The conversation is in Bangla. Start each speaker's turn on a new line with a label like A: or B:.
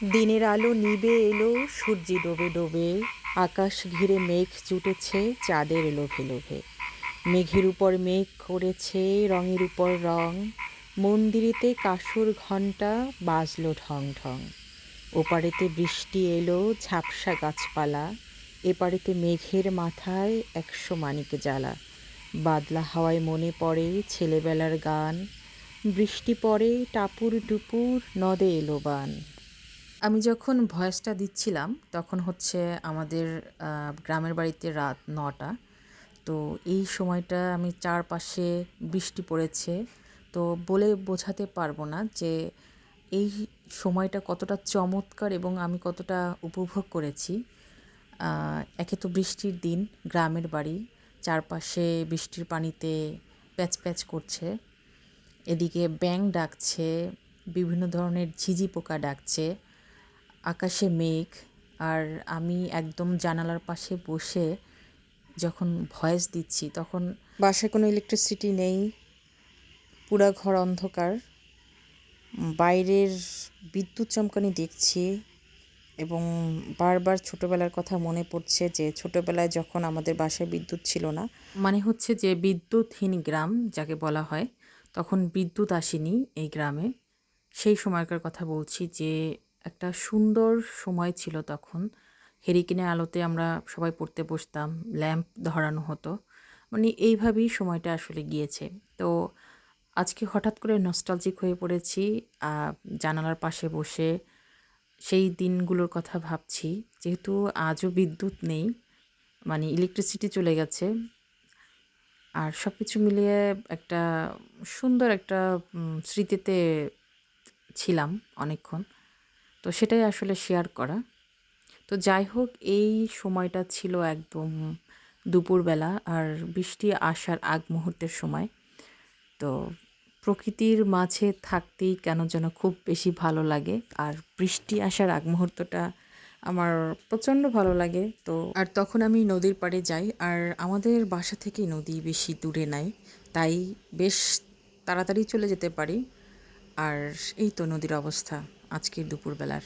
A: দিনের আলো নিবে এলো, সূর্যি ডোবে ডোবে, আকাশ ঘিরে মেঘ জুটেছে চাঁদের লোভে লোভে। মেঘের উপর মেঘ করেছে রঙের উপর রং, মন্দিরেতে কাসুর ঘণ্টা বাজলো ঢং ঢং। ওপারেতে বৃষ্টি এলো ঝাপসা গাছপালা, এপারেতে মেঘের মাথায় ১০০ মানিক জ্বালা। বাদলা হাওয়ায় মনে পড়ে ছেলেবেলার গান, বৃষ্টি পড়ে টাপুর টুপুর নদে এলো বান। আমি যখন ভয়েসটা দিচ্ছিলাম তখন হচ্ছে আমাদের গ্রামের বাড়িতে রাত ৯টা। তো এই সময়টা আমি চারপাশে বৃষ্টি পড়েছে। তো বলে বোঝাতে পারবো না যে এই সময়টা কতটা চমৎকার এবং আমি কতটা উপভোগ করেছি। একে তো বৃষ্টির দিন, গ্রামের বাড়ি, চারপাশে বৃষ্টির পানিতে প্যাচ প্যাচ করছে, এদিকে ব্যাঙ ডাকছে, বিভিন্ন ধরনের ঝিঝি পোকা ডাকছে, আকাশে মেঘ, আর আমি একদম জানালার পাশে বসে যখন ভয়েস দিচ্ছি তখন বাসায় কোনো ইলেকট্রিসিটি নেই, পুরা ঘর অন্ধকার, বাইরের বিদ্যুৎ চমকানি দেখছি এবং বারবার ছোটোবেলার কথা মনে পড়ছে যে ছোটোবেলায় যখন আমাদের বাসায় বিদ্যুৎ ছিল না, মানে হচ্ছে যে বিদ্যুৎহীন গ্রাম যাকে বলা হয়, তখন বিদ্যুৎ আসেনি এই গ্রামে। সেই সময়কার কথা বলছি যে একটা সুন্দর সময় ছিল তখন। হেরিকেনের আলোতে আমরা সবাই পড়তে বসতাম, ল্যাম্প ধরানো হতো, মানে এইভাবেই সময়টা আসলে গিয়েছে। তো আজকে হঠাৎ করে নস্টালজিক হয়ে পড়েছি, জানালার পাশে বসে সেই দিনগুলোর কথা ভাবছি। যেহেতু আজও বিদ্যুৎ নেই, মানে ইলেকট্রিসিটি চলে গেছে, আর সব কিছু মিলিয়ে একটা সুন্দর একটা স্মৃতিতে ছিলাম অনেকক্ষণ। তো সেটাই আসলে শেয়ার করা। তো যাই হোক, এই সময়টা ছিল একদম দুপুরবেলা আর বৃষ্টি আসার আগ মুহূর্তের সময়। তো প্রকৃতির মাঝে থাকতেই কেন যেন খুব বেশি ভালো লাগে, আর বৃষ্টি আসার আগ মুহূর্তটা আমার প্রচণ্ড ভালো লাগে। তো আর তখন আমি নদীর পাড়ে যাই, আর আমাদের বাসা থেকে নদী বেশি দূরে নাই, তাই বেশ তাড়াতাড়ি চলে যেতে পারি। আর এই তো নদীর অবস্থা আজকের দুপুরবেলার।